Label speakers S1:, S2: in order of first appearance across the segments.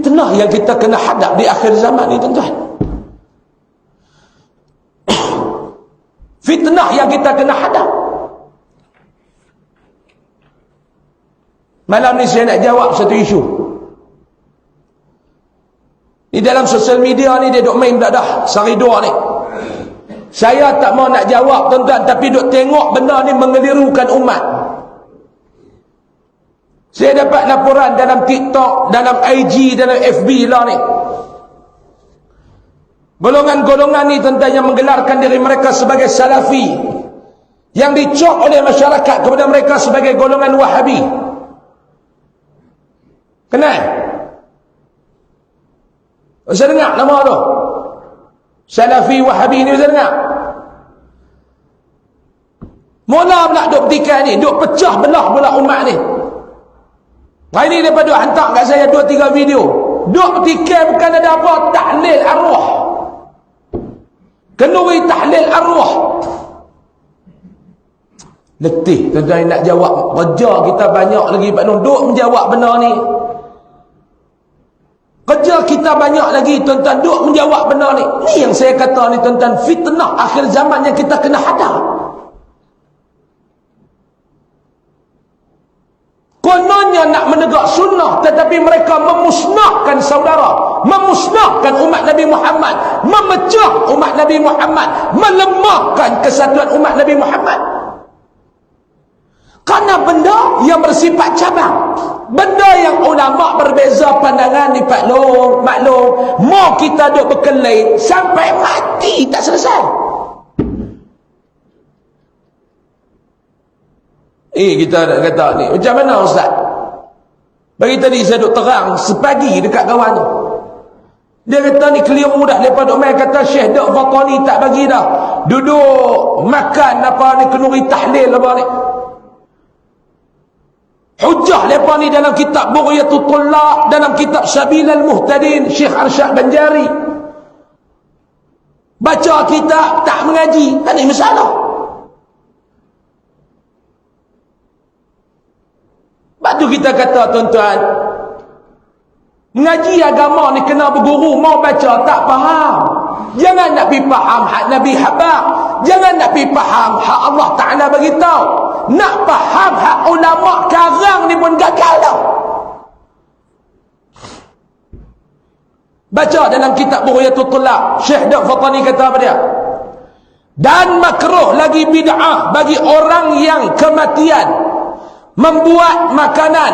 S1: Fitnah yang kita kena hadap di akhir zaman ni tuan-tuan. Fitnah yang kita kena hadap. Malam ni saya nak jawab satu isu. Di dalam sosial media ni dia duk main dah sehari dua ni. Saya tak mau nak jawab tuan-tuan, tapi duk tengok benda ni mengelirukan umat. Saya dapat laporan dalam TikTok, dalam IG, dalam FB lah ni. Golongan-golongan ni tuan-tuan yang menggelarkan diri mereka sebagai Salafi, yang dicop oleh masyarakat kepada mereka sebagai golongan Wahabi. Kenal? Saya dengar nama tu. Salafi Wahabi ni saya dengar. Mula pula duk petikai ni, duk pecah belah pula umat ni. Hari ni mereka duk hantar kat saya 2-3 video. Duk petikai bukan ada apa, tahlil arwah. Kenduri tahlil arwah. Letih tuan-tuan nak jawab. Kerja kita banyak lagi Pak Nur duk menjawab benda ni. Kerja kita banyak lagi tuan-tuan duk menjawab benda ni. Ni yang saya kata ni tuan-tuan, fitnah akhir zaman yang kita kena hadap. Kononnya nak menegak sunnah, tetapi mereka memusnahkan saudara, memusnahkan umat Nabi Muhammad, memecah umat Nabi Muhammad, melemahkan kesatuan umat Nabi Muhammad. Karena benda yang bersifat cabang, benda yang ulama berbeza pandangan ni Pak Long, maklum, mau kita duk berkelain sampai mati tak selesai. Kita nak kata ni macam mana Ustaz? Bagi tadi saya duk terang sepagi dekat kawan tu. Dia kata ni keliru dah. Lepas duk main kata Syekh Dok Fatani tak bagi dah. Duduk makan apa ni kenduri tahlil apa ni. Hujah lepas ni dalam kitab Bughyatul Tullaq, dalam kitab Sabilal Muhtadin Syekh Arsyad Banjari. Baca kitab tak mengaji, tak ada masalah. Sebab tu kita kata tuan-tuan, mengaji agama ni kena berguru, mau baca tak faham. Jangan nak pergi faham hak Nabi habaq. Jangan nak pergi faham hak Allah Ta'ala bagi tahu. Nak faham hak ulama karang ni pun gagal dah. Baca dalam kitab Bughyatul Tullaq, Syekh Dok Fatani kata apa dia? Dan makruh lagi bid'ah bagi orang yang kematian membuat makanan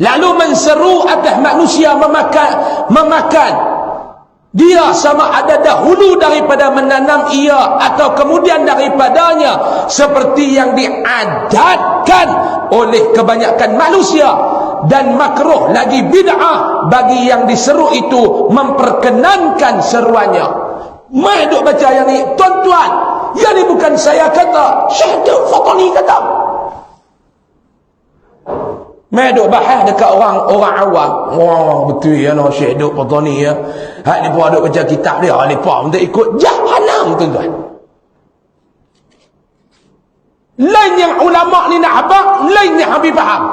S1: lalu menseru atas manusia memakan dia, sama ada dahulu daripada menanam ia atau kemudian daripadanya, seperti yang diadatkan oleh kebanyakan manusia. Dan makruh lagi bid'ah bagi yang diseru itu memperkenankan seruannya. Mai duk baca yang ni tuan-tuan, yang ni bukan saya kata, Syekh Dok Fatani kata. Mai duk bahas dekat orang awam. Oh betul ya no Syekh Dok Fatani ya. Hak ni pun duk baca kitab dia, ni pun untuk ikut jahanam tuan-tuan. Lain yang ulama ni nak habaq, lain yang habis faham.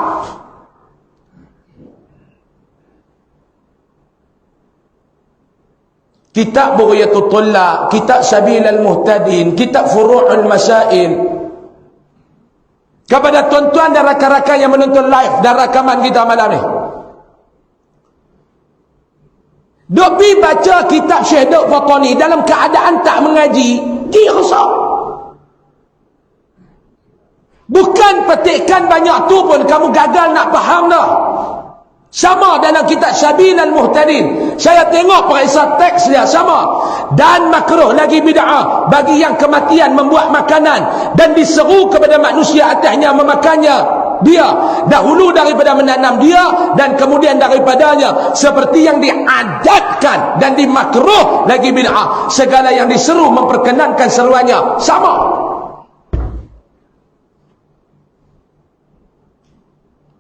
S1: Kitab Bughyatul Tullaq, kitab Sabilal Muhtadin, kitab Furu'ul Masail. Kepada tuan-tuan dan rakan-rakan yang menonton live dan rakaman kita malam ni, duk pergi baca kitab Syekh Dok Fatani dalam keadaan tak mengaji, dia rosak. Bukan petikan banyak tu pun kamu gagal nak faham dah. Sama dalam kitab Sabilal Muhtadin, saya tengok periksa teks dia sama. Dan makruh lagi bid'ah bagi yang kematian membuat makanan dan diseru kepada manusia atasnya memakannya dia, dahulu daripada menanam dia dan kemudian daripadanya, seperti yang diadatkan. Dan dimakruh lagi bid'ah segala yang diseru memperkenankan seruannya. Sama.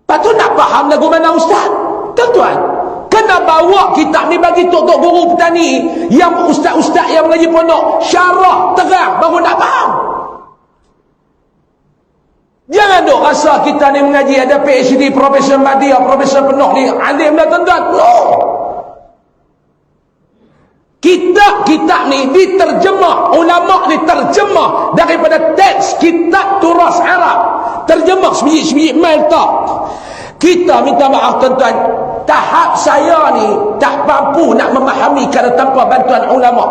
S1: Lepas tu nak faham lagu mana Ustaz? Tuan-tuan, kena bawa kitab ni bagi tok-tok guru petani, yang ustaz-ustaz yang mengaji pondok, syarah terang baru nak faham. Jangan duk rasa kita ni mengaji ada PhD, Profesor Madya, Profesor penuh ni alim dah tuan-tuan. No. Kitab ni diterjemah, ulama ni terjemah daripada teks kitab turas Arab, terjemah sebiji-sebiji mail tak. Kita minta maaf tuan-tuan, tahap saya ni tak mampu nak memahami kalau tanpa bantuan ulama.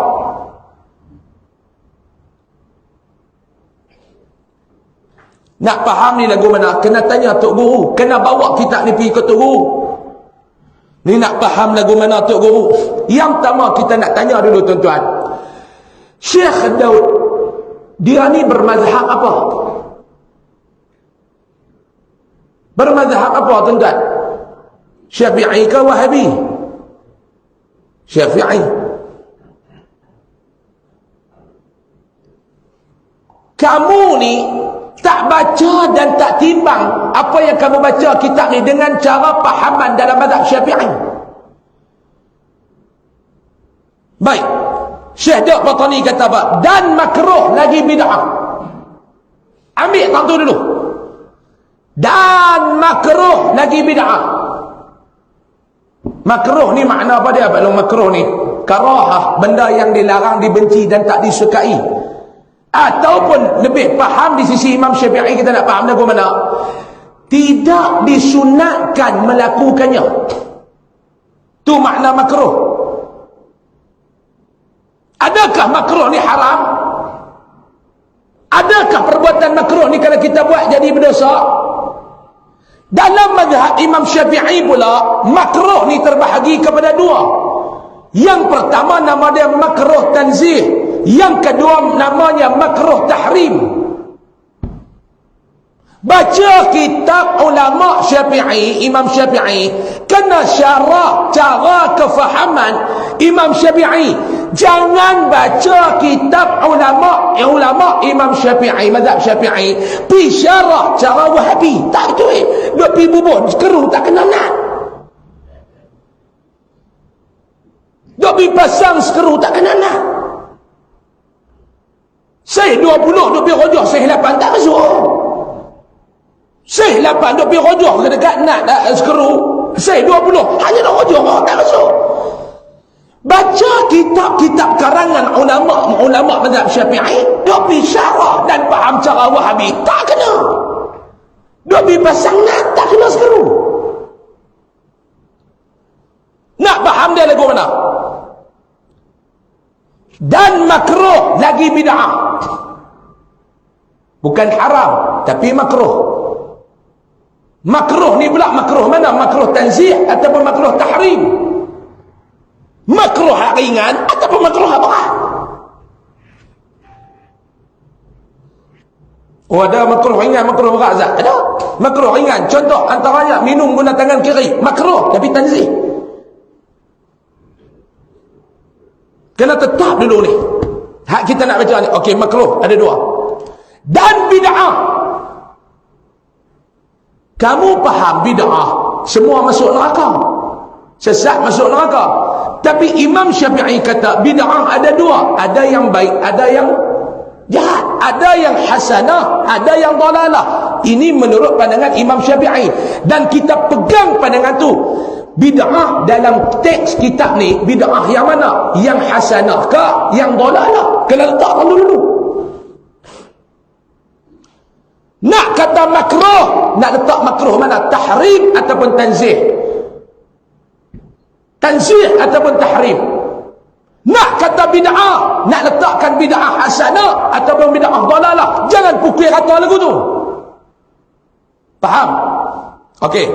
S1: Nak faham ni lagu mana, kena tanya Tok Guru, kena bawa kitab ni pergi ke Tok Guru. Ni nak faham lagu mana Tok Guru. Yang pertama kita nak tanya dulu tuan-tuan, Syekh Daud dia ni bermazhab apa? Bermazhab apa tuan-tuan? Syafi'i ke Wahabi? Syafi'i. Kamu ni tak baca dan tak timbang apa yang kamu baca kitab ni dengan cara pahaman dalam mazhab Syafi'i. Baik, Syekh Daud Batani kata apa? Dan makruh lagi bid'ah. Ambil satu dulu. Dan makruh lagi bid'ah. Makruh ni makna apa dia? Kalau makruh ni karahah, benda yang dilarang, dibenci dan tak disukai. Ataupun lebih faham di sisi Imam Syafi'i, kita nak faham lagu mana? Tidak disunatkan melakukannya. Tu makna makruh. Adakah makruh ni haram? Adakah perbuatan makruh ni kalau kita buat jadi berdosa? Dalam mazhab Imam Syafi'i pula, makruh ni terbahagi kepada dua. Yang pertama nama dia makruh tanzih, yang kedua namanya makruh tahrim. Baca kitab ulama Syafi'i, Imam Syafi'i, kena syarah cara kefahaman Imam Syafi'i. Jangan baca kitab ulama Imam Syafi'i, mazhab Syafi'i, pi syarah cara Wahabi. Tak tu duk pi bubur keruh tak kena nak. Duk pi pasang sekeruh tak kena nak. Saya 20 duk pi rojah, saya 8 tak masuk. Saya 8 duk pi rojah ke dekat nak sekeruh. Saya 20 hanya nak rojah tak masuk. Baca kitab-kitab karangan ulama mazhab Syafi'i, duk pi syarah dan faham cara Wahabi tak kena. Duk pi pasang nak tak kena sekeruh. Nak faham dia lagu mana? Dan makruh lagi bid'ah. Bukan haram, tapi makruh. Makruh ni pula makruh mana? Makruh tanzih ataupun makruh tahrim? Makruh ringan ataupun makruh berat? Oh, ada makruh ringan, makruh berat Zat? Ada. Makruh ringan, contoh antaranya minum guna tangan kiri, makruh tapi tanzih. Kena tetap dulu ni. Hak kita nak baca ni. Okey, makruh ada dua. Dan bid'ah. Kamu faham bid'ah semua masuk neraka, sesat masuk neraka. Tapi Imam Syafi'i kata bid'ah ada dua. Ada yang baik, ada yang jahat. Ada yang hasanah, ada yang dalalah. Ini menurut pandangan Imam Syafi'i. Dan kita pegang pandangan tu. Bid'ah dalam teks kitab ni, bid'ah yang mana? Yang hasanah ke yang dalalah? Kena letak dulu. Nak kata makruh, nak letak makruh mana? Tahrim ataupun tanzih? Tanzih ataupun tahrim? Nak kata bid'ah, nak letakkan bid'ah hasanah ataupun bid'ah dalalah? Jangan pukul rata lagu tu. Faham? Okey.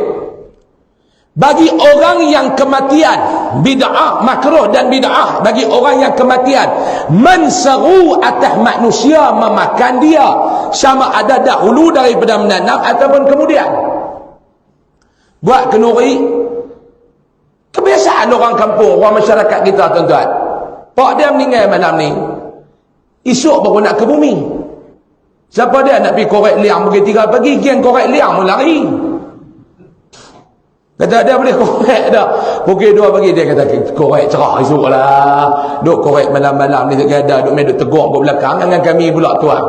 S1: Bagi orang yang kematian, bid'ah makruh dan bid'ah bagi orang yang kematian menseru atas manusia memakan dia, sama ada dahulu daripada menanam ataupun kemudian. Buat kenuri, kebiasaan orang kampung, orang masyarakat kita tuan-tuan. Pak dia meninggal malam ni, esok baru nak ke bumi. Siapa dia nak pergi korek liang pukul 3 pagi, kian korek liang pun lari. Kata dia boleh korek dah pukul 2 pagi, dia kata korek cerah esok lah. Duk korek malam-malam ni tak ada, duk main duk tegur ke belakang dengan kami pula tuan.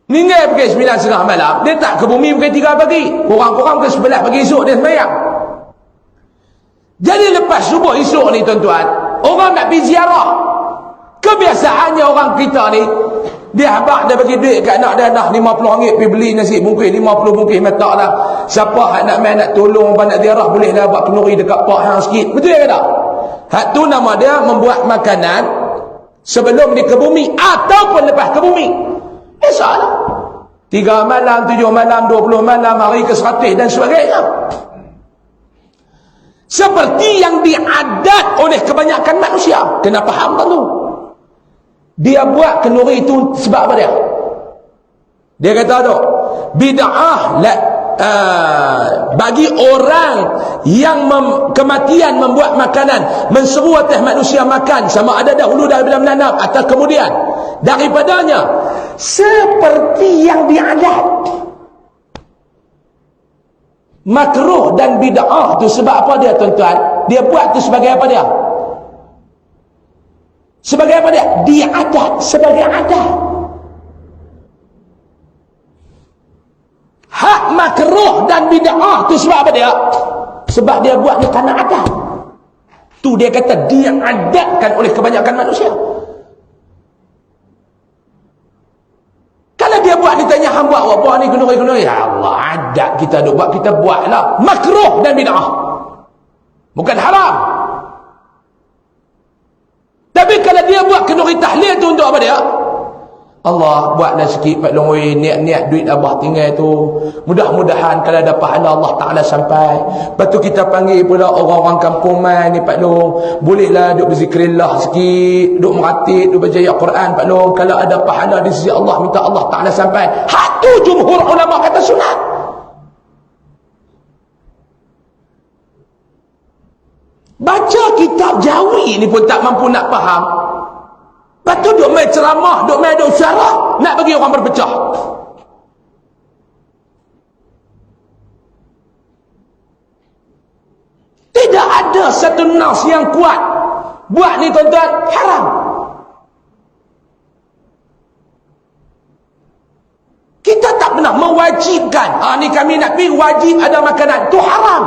S1: Meninggal pukul 9.30 malam, dia tak ke bumi pukul 3 pagi. Kurang-kurang pukul 11 pagi esok dia sembahyang. Jadi lepas subuh esok ni tuan-tuan, orang nak pergi ziarah. Kebiasaannya orang kita ni, dia habaq dia bagi duit kat anak dia, dah RM50 pergi beli nasi bungkus 50 bungkus mata lah. Siapa nak main nak tolong nak ziarah boleh dah buat kenduri dekat pak hang sikit. Betul ke tak? Hak tu nama dia membuat makanan sebelum dia ke bumi ataupun lepas ke bumi. Biasalah. 3 malam, 7 malam, 20 malam, hari ke 100 dan sebagainya. Seperti yang diadat oleh kebanyakan manusia. Kena faham tak tu? Dia buat kenduri itu sebab apa dia? Dia kata tu, bid'ah bagi orang yang kematian membuat makanan, menseru atas manusia makan, sama ada dahulu daripada menanam atau kemudian daripadanya, seperti yang diadat. Makruh dan bid'ah tu sebab apa dia tuan-tuan? Dia buat tu sebagai apa dia? Sebagai apa dia? Diadat, sebagai adat. Hak makruh dan bid'ah tu sebab apa dia? Sebab dia buat ni kerana adat. Tu dia kata diadatkan oleh kebanyakan manusia. Kalau dia buat, ditanya hang buat apa ni kenduri-kenduri? Ya Allah, adat kita duk buat, kita buatlah. Makruh dan bid'ah. Bukan haram. Tapi kalau dia buat kenduri tahlil tu untuk apa dia? Allah buatlah sikit Pak Long, niat-niat duit abah tinggal tu, mudah-mudahan kalau ada pahala Allah Ta'ala sampai. Lepas tu kita panggil pula orang-orang kampung man ni Pak Long, bolehlah duk berzikrillah sikit, duk meratib, duk baca ayat Quran Pak Long, kalau ada pahala di sisi Allah, minta Allah Ta'ala sampai. Hak tu jumhur ulama kata sunat. Baca kitab Jawi ni pun tak mampu nak faham. Lepas tu duk main ceramah, duk main ada usyarah, nak bagi orang berpecah. Tidak ada satu nas yang kuat buat ni tuan-tuan haram. Kita tak pernah mewajibkan, ni kami nak pergi wajib ada makanan, tu haram.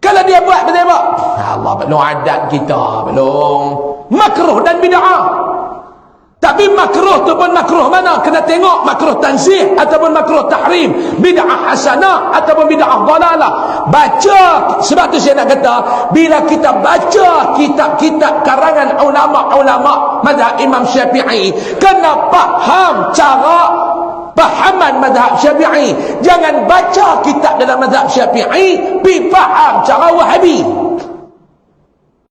S1: Kalau dia buat betul tak? Allah, belum adat kita, belum. Makruh dan bid'ah. Tapi makruh tu pun makruh mana? Kena tengok makruh tanzih ataupun makruh tahrim, bid'ah hasanah ataupun bid'ah dhalalah. Baca, sebab tu saya nak kata, bila kita baca kitab-kitab karangan ulama-ulama mazhab Imam Syafi'i, kena faham cara fahaman mazhab Syafi'i. Jangan baca kitab dalam mazhab Syafi'i pi faham cara Wahabi.